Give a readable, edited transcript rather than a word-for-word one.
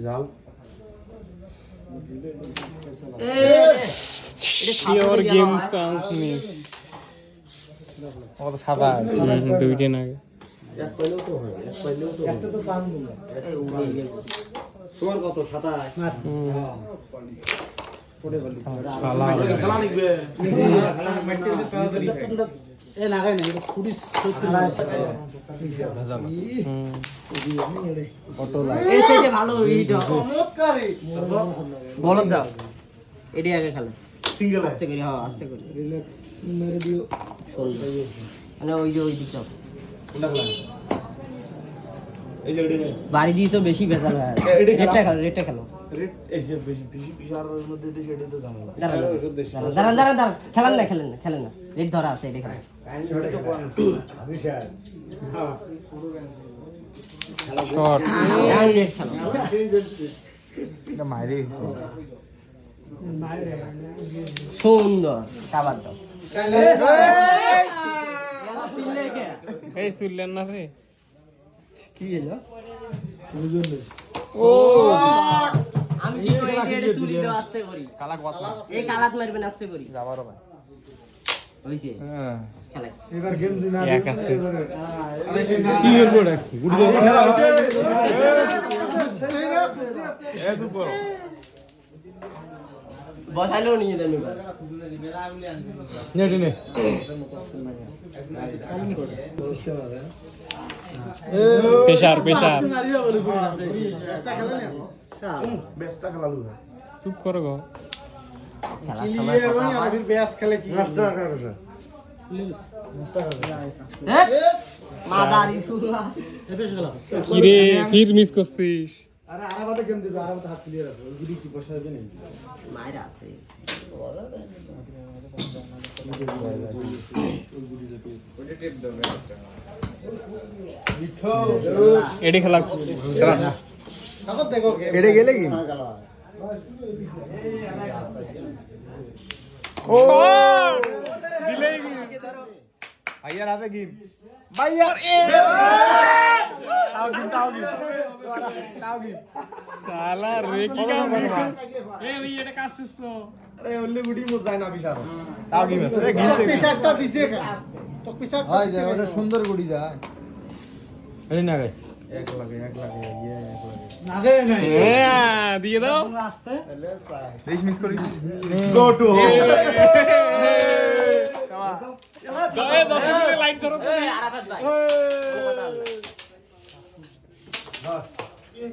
যাও sure game chance miss ও সাদা দুই দিন আগে এক পাইলেও তো হয় এক পাইলেও তো একটা তো পান দিন তোমার কত 27 পড়ে বলি খেলা লিখবে এ লাগাই না এটা স্কুটি ভেজাল অটো লাইট এই সাইডে ভালো হিট চমৎকারী বলন যাও এডি আগে খেলে সিঙ্গেল আস্তে করে হ্যাঁ আস্তে করে রিল্যাক্স মেরে দিও শোল মানে ওই যে ওই দিক যাও কোনটা খেলা এই যে এডি বাড়ি দিয়ে তো বেশি ভেজাল হয় রেটটা খেলো রেট এই যে বেশি পিসারের মধ্যে দেশে এডি তো ঝামেলা দাঁড়ান খেলেন না রেট ধরা আছে এটা খেলেন সেটা তো পয়েন্ট আদিশার হ্যাঁ শট রেট খেলো এটা মাইরে গেছে সুন্দর কাবার দাও এই শুনলেন না রে কি হলো ও আমি কি করি এটা তুলি দাও আস্তে করি কালাক বাতলা এই কালাত মারবেন আস্তে করি যাবারও ভাই হইছে হ্যাঁ খেলা এবার গেম দিন আর এক আছে কি হলো রে গুড খেলা হইছে এ তো বড় বসাইলো নিয়ে দেন এবার নে নে প্রেসার বেস্টটা খেলালু চুপ করো গো খেলার সময় फिर बेस खेले की नष्ट कर रहा মাদারি ফুলা কি রে ফির মিস করছিস अरे आराबादे गेम दिबे आराबादे हाथ क्लियर আছে ওই গুলি কি বসাবে না মাইরা আছে এডি খেলা কাগজ দেখো এডে গেলে কি ও দিলেই কি আইয়ার হবে কি ভাইয়ার এ তাও কি সালা রে কি কাম এ ভাই এটা কাজ করছো আরে ওলে গুডি মো যায় না বিশাল তাও কি এ গিল পিসারটা দিছে তো পিসারটা হয় যায় ওটা সুন্দর গুড়ি যায় এই না রে এক লাগে ইয়ে এক লাগে নাগে নাই এ দিয়ে দাও আসতে রেস মিস করিস গো টু দয়ে 10 মিনিট লাইট ধরো তো আরাফাত ভাই